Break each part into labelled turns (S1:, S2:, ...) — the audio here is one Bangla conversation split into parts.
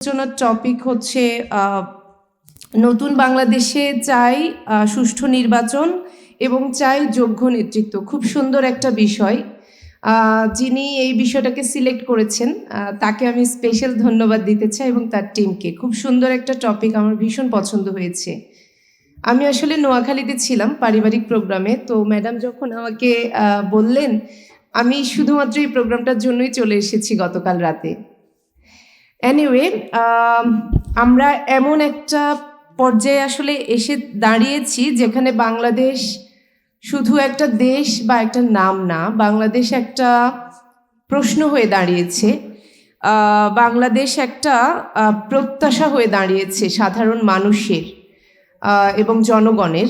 S1: আলোচনার টপিক হচ্ছে নতুন বাংলাদেশে চাই সুষ্ঠু নির্বাচন এবং চাই যোগ্য নেতৃত্ব। খুব সুন্দর একটা বিষয়। যিনি এই বিষয়টাকে সিলেক্ট করেছেন তাকে আমি স্পেশাল ধন্যবাদ দিতে চাই এবং তার টিমকে। খুব সুন্দর একটা টপিক, আমার ভীষণ পছন্দ হয়েছে। আমি আসলে নোয়াখালীতে ছিলাম পারিবারিক প্রোগ্রামে, তো ম্যাডাম যখন আমাকে বললেন, আমি শুধুমাত্র এই প্রোগ্রামটার জন্যই চলে এসেছি গতকাল রাতে। এনিওয়ে, আমরা এমন একটা পর্যায়ে আসলে এসে দাঁড়িয়েছি যেখানে বাংলাদেশ শুধু একটা দেশ বা একটা নাম না, বাংলাদেশ একটা প্রশ্ন হয়ে দাঁড়িয়েছে। বাংলাদেশ একটা প্রত্যাশা হয়ে দাঁড়িয়েছে সাধারণ মানুষের এবং জনগণের।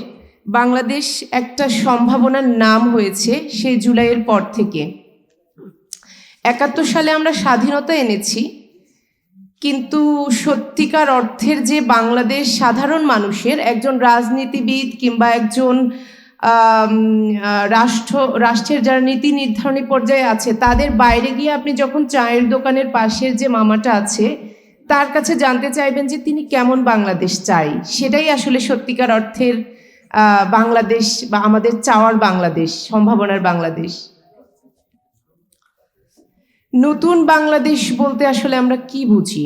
S1: বাংলাদেশ একটা সম্ভাবনার নাম হয়েছে সেই জুলাইয়ের পর থেকে। 71 সালে আমরা স্বাধীনতা এনেছি, কিন্তু সত্যিকার অর্থের যে বাংলাদেশ সাধারণ মানুষের, একজন রাজনীতিবিদ কিংবা একজন রাষ্ট্রের যারা নীতি নির্ধারণী পর্যায়ে আছে, তাদের বাইরে গিয়ে আপনি যখন চায়ের দোকানের পাশের যে মামাটা আছে তার কাছে জানতে চাইবেন যে তিনি কেমন বাংলাদেশ চাই, সেটাই আসলে সত্যিকার অর্থের বাংলাদেশ বা আমাদের চাওয়ার বাংলাদেশ, সম্ভাবনার বাংলাদেশ। নতুন বাংলাদেশ বলতে আসলে আমরা কি বুঝি?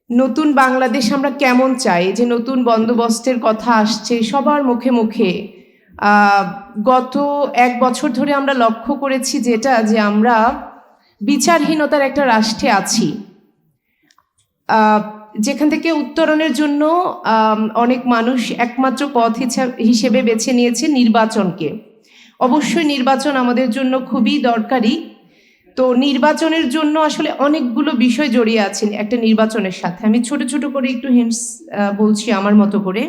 S1: নতুন বাংলাদেশ আমরা কেমন চাই? যে নতুন বন্দোবস্তের কথা আসছে সবার মুখে মুখে। গত 1 বছর ধরে আমরা লক্ষ্য করেছি যেটা, যে আমরা বিচারহীনতার একটা রাষ্ট্রে আছি, যেখান থেকে উত্তরণের জন্য অনেক মানুষ একমাত্র পথ হিসেবে বেছে নিয়েছে নির্বাচনকে। অবশ্যই নির্বাচন আমাদের জন্য খুবই দরকারি। তো নির্বাচনের জন্য আসলে অনেকগুলো বিষয় জড়িয়ে আছে একটা নির্বাচনের সাথে। আমি ছোট ছোট করে একটু হিন্টস বলছি আমার মতো করে।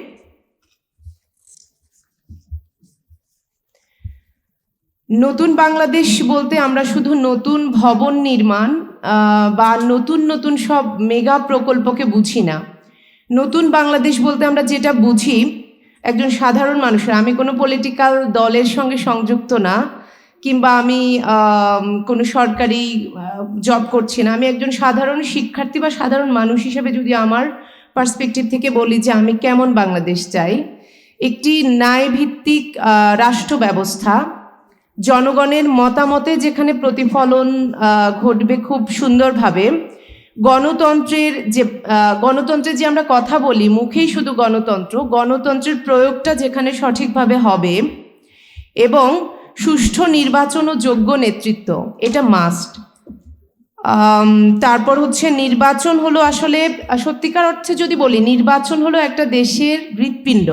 S1: নতুন বাংলাদেশ বলতে আমরা শুধু নতুন ভবন নির্মাণ বা নতুন নতুন সব মেগা প্রকল্পকে বুঝি না। নতুন বাংলাদেশ বলতে আমরা যেটা বুঝি, একজন সাধারণ মানুষের, আমি কোনো পলিটিক্যাল দলের সঙ্গে সংযুক্ত না, কিংবা আমি কোনো সরকারি জব করছি না, আমি একজন সাধারণ শিক্ষার্থী বা সাধারণ মানুষ হিসেবে যদি আমার পার্সপেক্টিভ থেকে বলি যে আমি কেমন বাংলাদেশ চাই, একটি ন্যায়ভিত্তিক রাষ্ট্র ব্যবস্থা, জনগণের মতামতে যেখানে প্রতিফলন ঘটবে খুব সুন্দরভাবে, গণতন্ত্রের যে আমরা কথা বলি মুখেই শুধু গণতন্ত্রের প্রয়োগটা যেখানে সঠিকভাবে হবে, এবং সুষ্ঠু নির্বাচন ও যোগ্য নেতৃত্ব, এটা মাস্ট। তারপর হচ্ছে নির্বাচন হলো আসলে সত্যিকার অর্থে যদি বলি, নির্বাচন হলো একটা দেশের হৃৎপিণ্ড।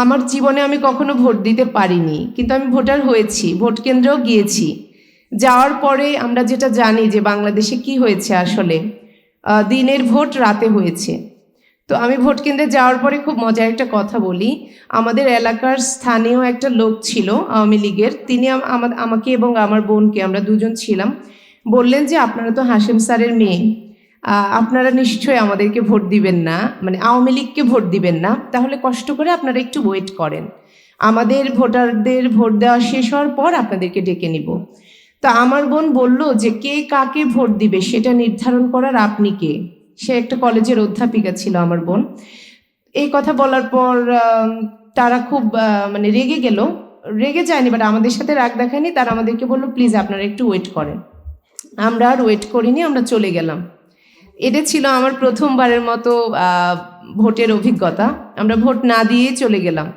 S1: আমার জীবনে আমি কখনো ভোট দিতে পারিনি, কিন্তু আমি ভোটার হয়েছি, ভোট কেন্দ্রেও গিয়েছি। যাওয়ার পরে আমরা যেটা জানি যে বাংলাদেশে কি হয়েছে, আসলে দিনের ভোট রাতে হয়েছে। তো আমি ভোট কেন্দ্রে যাওয়ার পরে খুব মজার একটা কথা বলি। আমাদের এলাকার স্থানীয় একটা লোক ছিল আওয়ামী লীগের, তিনি আমাকে এবং আমার বোনকে, আমরা দুজন ছিলাম, বললেন যে আপনারা তো হাশেম স্যারের মেয়ে, আপনারা নিশ্চয়ই আমাদেরকে ভোট দিবেন না, মানে আওয়ামী লীগকে ভোট দিবেন না, তাহলে কষ্ট করে আপনারা একটু ওয়েট করেন, আমাদের ভোটারদের ভোট দেওয়া শেষ হওয়ার পর আপনাদেরকে ডেকে নিব। তা আমার বোন বলল যে কে কাকে ভোট দিবে সেটা নির্ধারণ করার আপনি কে? সে একটা কলেজের অধ্যাপিকা ছিল আমার বোন। এই কথা বলার পর তারা খুব মানে রেগে যায়নি, বাট আমাদের সাথে রাগ দেখায়নি। তারা আমাদেরকে বললো প্লিজ আপনারা একটু ওয়েট করেন। আমরা আর ওয়েট করিনি, আমরা চলে গেলাম। এটা ছিল আমার প্রথমবারের মতো ভোটের অভিজ্ঞতা। আমরা ভোট না দিয়ে চলে গেলাম।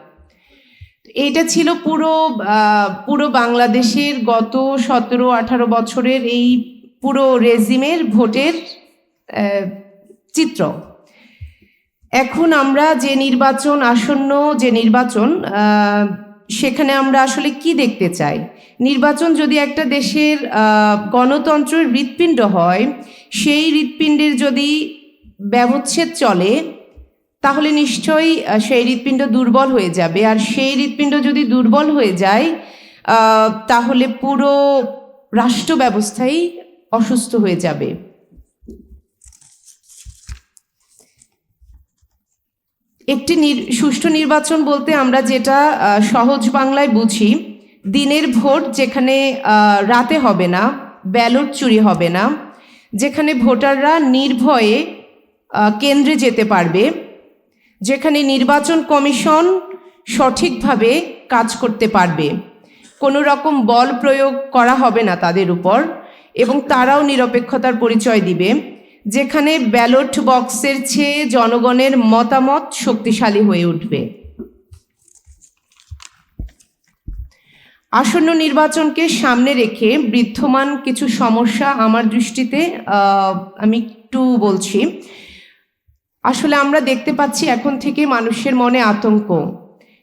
S1: এইটা ছিল পুরো বাংলাদেশের গত 17-18 বছরের এই পুরো রেজিমের ভোটের চিত্র। এখন আমরা যে নির্বাচন, আসন্ন যে নির্বাচন, সেখানে আমরা আসলে কি দেখতে চাই? নির্বাচন যদি একটা দেশের গণতন্ত্রের হৃৎপিণ্ড হয়, সেই হৃৎপিণ্ডের যদি ব্যবচ্ছেদ চলে, তাহলে নিশ্চয়ই সেই হৃৎপিণ্ড দুর্বল হয়ে যাবে। আর সেই হৃৎপিণ্ড যদি দুর্বল হয়ে যায়, তাহলে পুরো রাষ্ট্র ব্যবস্থাই অসুস্থ হয়ে যাবে। একটি সুষ্ঠু নির্বাচন বলতে আমরা যেটা সহজ বাংলায় বুঝি, দিনের ভোট যেখানে রাতে হবে না, ব্যালট চুরি হবে না, যেখানে ভোটাররা নির্ভয়ে কেন্দ্রে যেতে পারবে, যেখানে নির্বাচন কমিশন সঠিকভাবে কাজ করতে পারবে, কোনো রকম বল প্রয়োগ করা হবে না তাদের উপর, এবং তারাও নিরপেক্ষতার পরিচয় দিবে, যেখানে ব্যালট বক্সের চেয়ে জনগণের মতামত শক্তিশালী হয়ে উঠবে। আসন্ন নির্বাচনকে সামনে রেখে বিদ্যমান কিছু সমস্যা আমার দৃষ্টিতে আমি একটু বলছি। আসলে আমরা দেখতে পাচ্ছি এখন থেকে মানুষের মনে আতঙ্ক,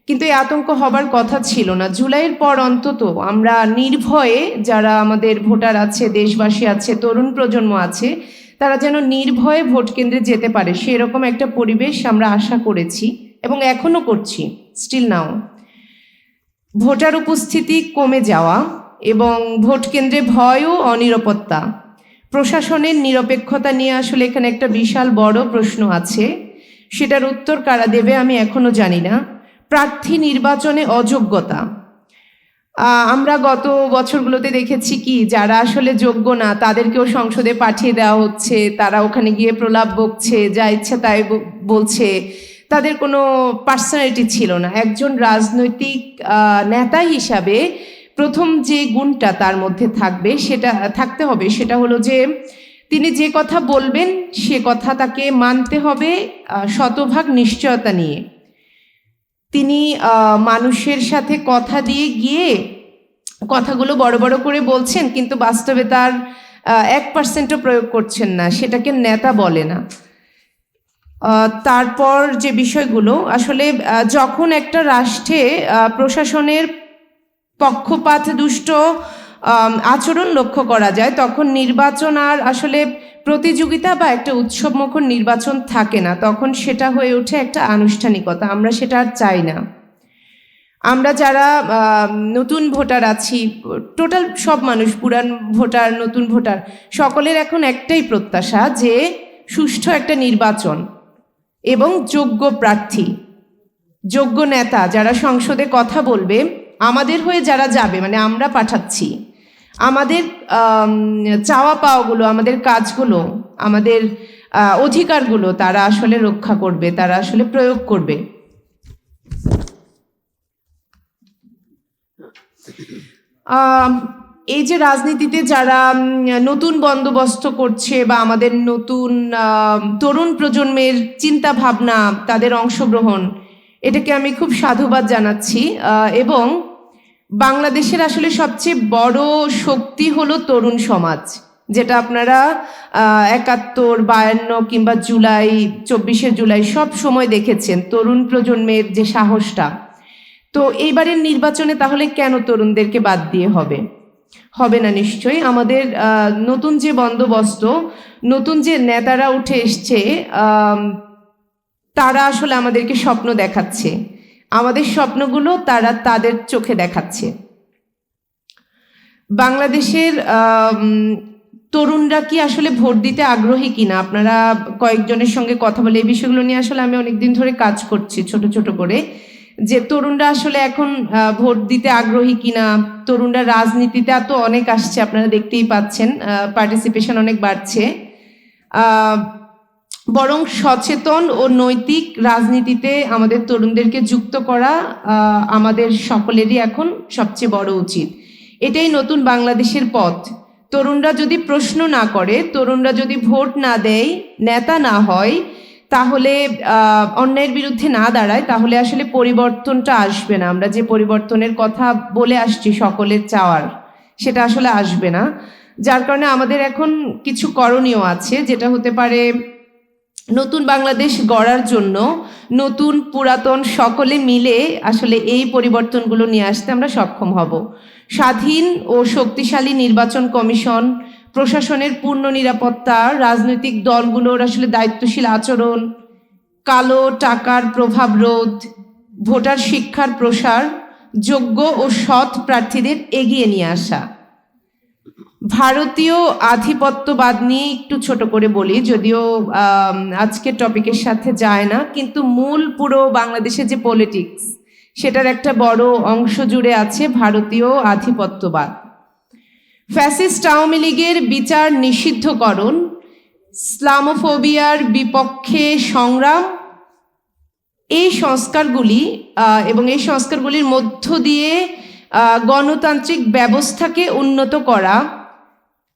S1: কিন্তু এই আতঙ্ক হবার কথা ছিল না। জুলাইয়ের পর অন্তত আমরা নির্ভয়ে, যারা আমাদের ভোটার আছে, দেশবাসী আছে, তরুণ প্রজন্ম আছে, তারা যেন নির্ভয়ে ভোট কেন্দ্রে যেতে পারে, সেরকম একটা পরিবেশ আমরা আশা করেছি এবং এখনো করছি, স্টিল নাও। ভোটার উপস্থিতি কমে যাওয়া এবং ভোট কেন্দ্রে ভয় ও অনিরাপত্তা, প্রশাসনের নিরপেক্ষতা নিয়ে আসলে এখানে একটা বিশাল বড় প্রশ্ন আছে। সেটার উত্তর কারা দেবে আমি এখনো জানি না। প্রার্থী নির্বাচনে অযোগ্যতা, আমরা গত বছরগুলোতে দেখেছি কি, যারা আসলে যোগ্য না তাদেরকেও সংসদে পাঠিয়ে দেওয়া হচ্ছে, তারা ওখানে গিয়ে প্রলাপ বকছে, যা ইচ্ছা তাই বলছে, তাদের কোনো পার্সোনালিটি ছিল না। একজন রাজনৈতিক নেতা হিসাবে প্রথম যে গুণটা তার মধ্যে থাকতে হবে সেটা হলো যে তিনি যে কথা বলবেন সে কথা তাকে মানতে হবে শতভাগ নিশ্চয়তা নিয়ে। তিনি মানুষের সাথে কথা দিয়ে গিয়ে কথাগুলো বড় বড় করে বলছেন, কিন্তু বাস্তবে তার 1%ও প্রয়োগ করছেন না, সেটাকে নেতা বলে না। তারপর যে বিষয়গুলো, আসলে যখন একটা রাষ্ট্রে প্রশাসনের পক্ষপাত দুষ্ট আচরণ লক্ষ্য করা যায়, তখন নির্বাচন আর আসলে প্রতিযোগিতা বা একটা উৎসবমুখর নির্বাচন থাকে না, তখন সেটা হয়ে ওঠে একটা আনুষ্ঠানিকতা। আমরা সেটা আর চাই না। আমরা যারা নতুন ভোটার আছি, টোটাল সব মানুষ, পুরান ভোটার, নতুন ভোটার, সকলের এখন একটাই প্রত্যাশা যে সুষ্ঠু একটা নির্বাচন এবং যোগ্য প্রার্থী, যোগ্য নেতা যারা সংসদে কথা বলবে, আমাদের হয়ে যারা যাবে, মানে আমরা পাঠাচ্ছি, আমাদের চাওয়া পাওয়াগুলো, আমাদের কাজগুলো, আমাদের অধিকারগুলো তারা আসলে রক্ষা করবে, তারা আসলে প্রয়োগ করবে। এই যে রাজনীতিতে যারা নতুন বন্দোবস্ত করছে বা আমাদের নতুন তরুণ প্রজন্মের চিন্তা ভাবনা, তাদের অংশগ্রহণ, এটাকে আমি খুব সাধুবাদ জানাচ্ছি। এবং বাংলাদেশের আসলে সবচেয়ে বড় শক্তি হলো তরুণ সমাজ, যেটা আপনারা ৭১, ৫২ কিংবা জুলাই, ২৪শে জুলাই সব সময় দেখেছেন, তরুণ প্রজন্মের যে সাহসটা। তো এইবারের নির্বাচনে তাহলে কেন তরুণদেরকে বাদ দিয়ে হবে না? নিশ্চয়ই আমাদের নতুন যে বন্দোবস্ত, নতুন যে নেতারা উঠে এসছে, তারা আসলে আমাদেরকে স্বপ্ন দেখাচ্ছে, আমাদের স্বপ্নগুলো তারা তাদের চোখে দেখাচ্ছে। বাংলাদেশের তরুণরা কি আসলে ভোট দিতে আগ্রহী কিনা, আপনারা কয়েকজনের সঙ্গে কথা বলে এই বিষয়গুলো নিয়ে আসলে আমি অনেকদিন ধরে কাজ করছি ছোট ছোট করে, যে তরুণরা আসলে এখন ভোট দিতে আগ্রহী কিনা। তরুণরা রাজনীতিতে তো অনেক আসছে, আপনারা দেখতেই পাচ্ছেন, পার্টিসিপেশন অনেক বাড়ছে। বরং সচেতন ও নৈতিক রাজনীতিতে আমাদের তরুণদেরকে যুক্ত করা আমাদের সকলেরই এখন সবচেয়ে বড় উচিত। এটাই নতুন বাংলাদেশের পথ। তরুণরা যদি প্রশ্ন না করে, তরুণরা যদি ভোট না দেয়, নেতা না হয়, তাহলে অন্যায়ের বিরুদ্ধে না দাঁড়ায়, তাহলে আসলে পরিবর্তনটা আসবে না। আমরা যে পরিবর্তনের কথা বলে আসছি সকলের চাওয়ার, সেটা আসলে আসবে না। যার কারণে আমাদের এখন কিছু করণীয় আছে, যেটা হতে পারে নতুন বাংলাদেশ গড়ার জন্য নতুন পুরাতন সকলে মিলে আসলে এই পরিবর্তনগুলো নিয়ে আসতে আমরা সক্ষম হব। স্বাধীন ও শক্তিশালী নির্বাচন কমিশন, প্রশাসনের পূর্ণ নিরাপত্তা, রাজনৈতিক দলগুলোর আসলে দায়িত্বশীল আচরণ, কালো টাকার প্রভাব রোধ, ভোটার শিক্ষার প্রসার, যোগ্য ও সৎ প্রার্থীদের এগিয়ে নিয়ে আসা। ভারতীয় আধিপত্যবাদ নিয়ে একটু ছোট করে বলি, যদিও আজকের টপিকের সাথে যায় না, কিন্তু মূল পুরো বাংলাদেশের যে পলিটিক্স, সেটার একটা বড় অংশ জুড়ে আছে ভারতীয় আধিপত্যবাদ। ফ্যাসিস্ট আওয়ামী লীগের বিচার নিষিদ্ধকরণ, ইসলামোফোবিয়ার বিপক্ষে সংগ্রাম, এই সংস্কারগুলি এবং এই সংস্কারগুলির মধ্য দিয়ে গণতান্ত্রিক ব্যবস্থাকে উন্নত করা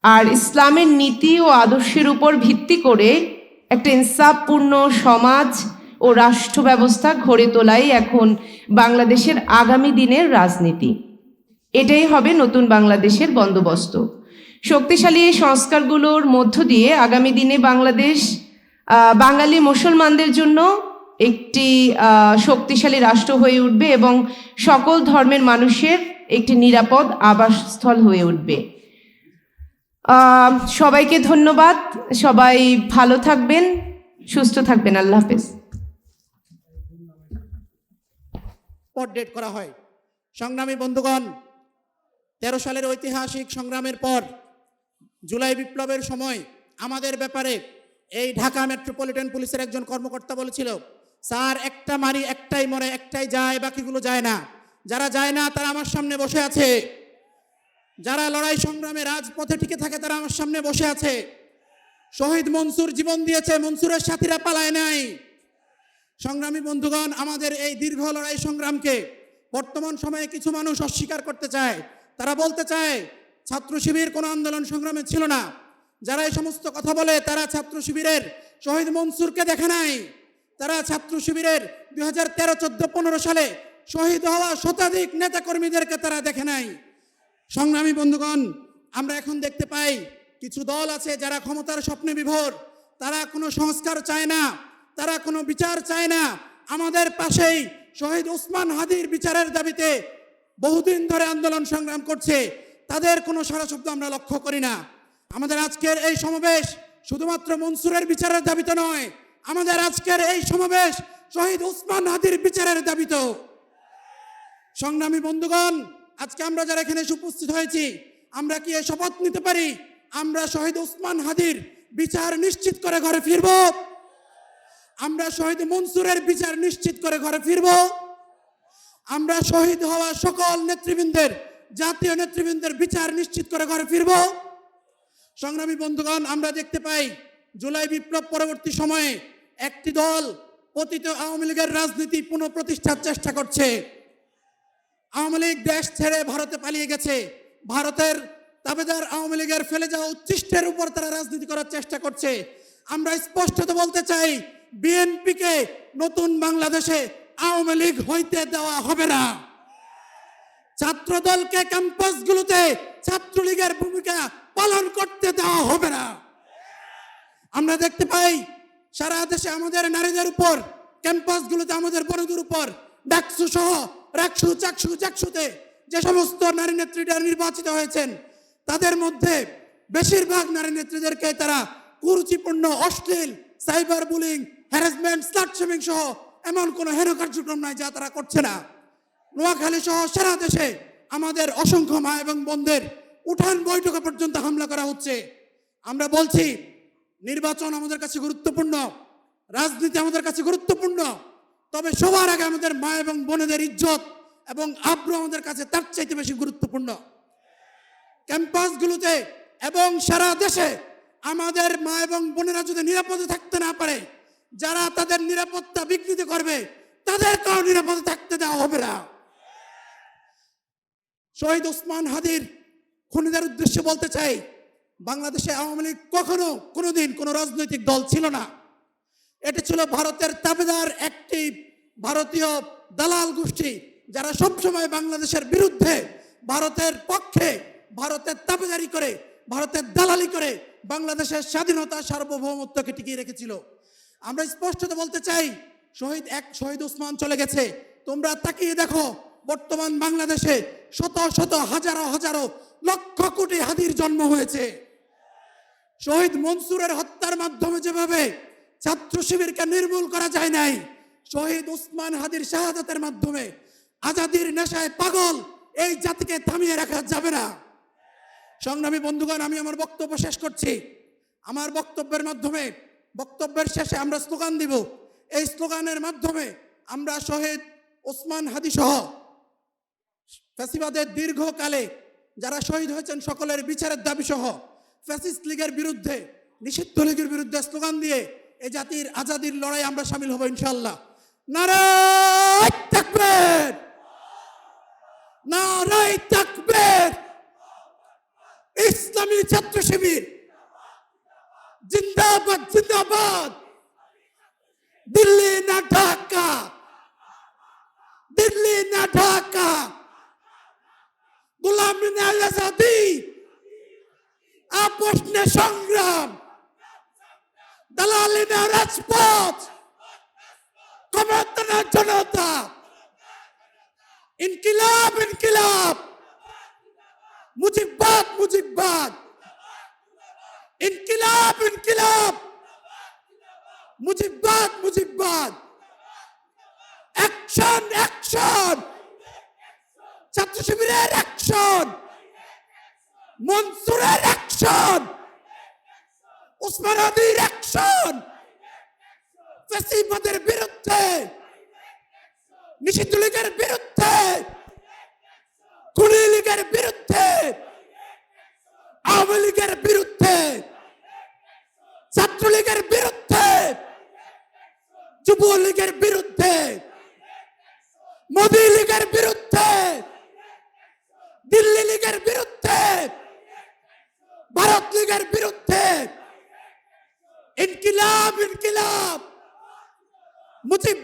S1: আর ইসলামের নীতি ও আদর্শের উপর ভিত্তি করে একটা ইনসাফপূর্ণ সমাজ ও রাষ্ট্র ব্যবস্থা গড়ে তোলাই এখন বাংলাদেশের আগামী দিনের রাজনীতি। এটাই হবে নতুন বাংলাদেশের বন্দোবস্ত। শক্তিশালী এই সংস্কারগুলোর মধ্য দিয়ে আগামী দিনে বাংলাদেশ বাঙালি মুসলমানদের জন্য একটি শক্তিশালী রাষ্ট্র হয়ে উঠবে এবং সকল ধর্মের মানুষের একটি নিরাপদ আবাসস্থল হয়ে উঠবে। সবাইকে ধন্যবাদ। সবাই ভালো থাকবেন, সুস্থ থাকবেন। আল্লাহ হাফেজ।
S2: পর ডেট করা হয়। সংগ্রামী বন্ধুগণ, 13 সালের ঐতিহাসিক সংগ্রামের পর জুলাই বিপ্লবের সময় আমাদের ব্যাপারে এই ঢাকা মেট্রোপলিটন পুলিশের একজন কর্মকর্তা বলেছিল, স্যার একটা মারি একটাই মরে, একটাই যায়, বাকিগুলো যায় না। যারা যায় না তারা আমার সামনে বসে আছে, যারা লড়াই সংগ্রামে রাজপথে টিকে থাকে তারা আমার সামনে বসে আছে। শহীদ মনসুর জীবন দিয়েছে, মনসুরের সাথীরা পালায় নাই। সংগ্রামী বন্ধুগণ, আমাদের এই দীর্ঘ লড়াই সংগ্রামকে বর্তমান সময়ে কিছু মানুষ অস্বীকার করতে চায়। তারা বলতে চায় ছাত্র শিবির কোনো আন্দোলন সংগ্রামে ছিল না। যারা এই সমস্ত কথা বলে তারা ছাত্র শিবিরের শহীদ মনসুরকে দেখে নাই। তারা ছাত্র শিবিরের 2013, 14, 15 সালে শহীদ হওয়া শতাধিক নেতাকর্মীদেরকে তারা দেখে নাই। সংগ্রামী বন্ধুগণ, আমরা এখন দেখতে পাই কিছু দল আছে যারা ক্ষমতার স্বপ্নে বিভোর। তারা কোনো সংস্কার চায় না, তারা কোনো বিচার চায় না। আমাদের পাশেই শহীদ ওসমান হাদির বিচারের দাবিতে বহুদিন ধরে আন্দোলন সংগ্রাম করছে, তাদের কোনো সাড়া শব্দ আমরা লক্ষ্য করি না। আমাদের আজকের এই সমাবেশ শুধুমাত্র মনসুরের বিচারের দাবিতে নয়, আমাদের আজকের এই সমাবেশ শহীদ ওসমান হাদির বিচারের দাবিতে। সংগ্রামী বন্ধুগণ, আজকে আমরা যারা এখানে উপস্থিত হয়েছি, আমরা কি এই শপথ নিতে পারি আমরা শহীদ ওসমান হাদির বিচার নিশ্চিত করে ঘরে ফিরব? আমরা শহীদ মনসুরের বিচার নিশ্চিত করে ঘরে ফিরব? আমরা শহীদ হওয়া সকল নেতৃবৃন্দের, জাতীয় নেতৃবৃন্দের বিচার নিশ্চিত করে ঘরে ফিরব? সংগ্রামী বন্ধুগণ, আমরা দেখতে পাই জুলাই বিপ্লব পরবর্তী সময়ে একটি দল পতিত আওয়ামী লীগের রাজনীতি পুনঃপ্রতিষ্ঠার চেষ্টা করছে। আওয়ামী লীগ দেশ ছেড়ে ভারতে পালিয়ে গেছে। ভারতের তাবেদার আওয়ামী লীগের ফেলে যাওয়া উচ্ছিষ্টের উপর তারা রাজনীতি করার চেষ্টা করছে। আমরা স্পষ্টত বলতে চাই, বিএনপিকে নতুন বাংলাদেশে আওয়ামী লীগ হইতে দেওয়া হবে না। ছাত্রদলকে ক্যাম্পাসগুলোতে ছাত্রলীগের ভূমিকা পালন করতে দেওয়া হবে না। আমরা দেখতে পাই সারা দেশে আমাদের নারীদের উপর, ক্যাম্পাসগুলোতে আমাদের বোনদের উপর, ডাকসু সহ রাকসু চাকসু চাকসুতে যে সমস্ত নারী নেত্রীরা নির্বাচিত হয়েছেন, তাদের মধ্যে বেশিরভাগ নারী নেত্রীদেরকে তারা কুরুচিপূর্ণ, অশ্লীল, cyber bullying, harassment, slut shaming সহ এমন কোনো হেন কার্যক্রম নাই যা তারা করছে না। নোয়াখালী সহ সারা দেশে আমাদের অসংখ্য মা এবং বোনদের উঠান বৈঠকে পর্যন্ত হামলা করা হচ্ছে। আমরা বলছি, নির্বাচন আমাদের কাছে গুরুত্বপূর্ণ, রাজনীতি আমাদের কাছে গুরুত্বপূর্ণ, তবে সবার আগে আমাদের মা এবং বোনেদের ইজ্জত এবং আব্রু আমাদের কাছে তার চাইতে বেশি গুরুত্বপূর্ণ। ক্যাম্পাসগুলোতে এবং সারা দেশে আমাদের মা এবং বোনেরা যদি নিরাপদে থাকতে না পারে, যারা তাদের নিরাপত্তা বিঘ্নিত করবে তাদেরকেও নিরাপদে থাকতে দেওয়া হবে না। শহীদ ওসমান হাদির খুনিদের উদ্দেশ্যে বলতে চাই, বাংলাদেশে আওয়ামী লীগ কখনো কোনোদিন কোনো রাজনৈতিক দল ছিল না। এটি ছিল ভারতের তাবেদার একটি ভারতীয় দালাল গোষ্ঠী, যারা সবসময় বাংলাদেশের বিরুদ্ধে, ভারতের পক্ষে, ভারতের তাবেদারি করে, ভারতের দালালি করে বাংলাদেশের স্বাধীনতা, সার্বভৌমত্বকে টিকিয়ে রেখেছিল। আমরা স্পষ্টত বলতে চাই, শহীদ ওসমান চলে গেছে, তোমরা তাকিয়ে দেখো বর্তমান বাংলাদেশে শত শত হাজারো হাজারো লক্ষ কোটি হাদির জন্ম হয়েছে। শহীদ মনসুরের হত্যার মাধ্যমে যেভাবে ছাত্র শিবিরকে নির্মূল করা যায় নাই, শহীদ ওসমান হাদির শাহাদাতের মাধ্যমে আজাদির নেশায় পাগল এই জাতিকে থামিয়ে রাখা যাবে না। সংগ্রামী বন্ধুগণ, আমি আমার বক্তব্য শেষ করছি। আমার বক্তব্যের শেষে আমরা স্লোগান দিব। এই স্লোগানের মাধ্যমে আমরা শহীদ ওসমান হাদি সহ ফ্যাসিবাদের দীর্ঘকালে যারা শহীদ হয়েছেন সকলের বিচারের দাবি সহ ফ্যাসিস্ট লীগের বিরুদ্ধে, নিষিদ্ধ লীগের বিরুদ্ধে স্লোগান দিয়ে এই জাতির আজাদির লড়াই আমরা সামিল হব ইনশাআল্লাহ। নারায়ে তাকবীর, নারায়ে তাকবীর। ইসলামী ছাত্র শিবির জিন্দাবাদ, জিন্দাবাদ। দিল্লি না ঢাকা, দিল্লি না ঢাকা। গোলামি না আজাদি, আপোষ না সংগ্রাম। দালালি না রাজপথ, ক্ষমতা না জনতা। ইনকিলাব, ইনকিলাব। মুজিববাদ, মুজিববাদ। ইনকিলাব, ইনকিলাব। মুজিববাদ, মুজিববাদ। Action, action. ছাত্র শিবিরের অ্যাকশন, মনসুরের অ্যাকশন, উসমান আদির অ্যাকশন। ফ্যাসিবাদের বিরুদ্ধে, নিষিদ্ধ লীগের বিরুদ্ধে, খুনি লীগের বিরুদ্ধে, আওয়ামী লীগের বিরুদ্ধে, ছাত্রলীগের বিরুদ্ধে, যুবলীগের বিরুদ্ধে, মোদী লীগের বিরুদ্ধে, দিল্লি লীগের বিরুদ্ধে, ভারত লীগের বিরুদ্ধে। ইনকিলাব, ইনকিলাব। মুজিব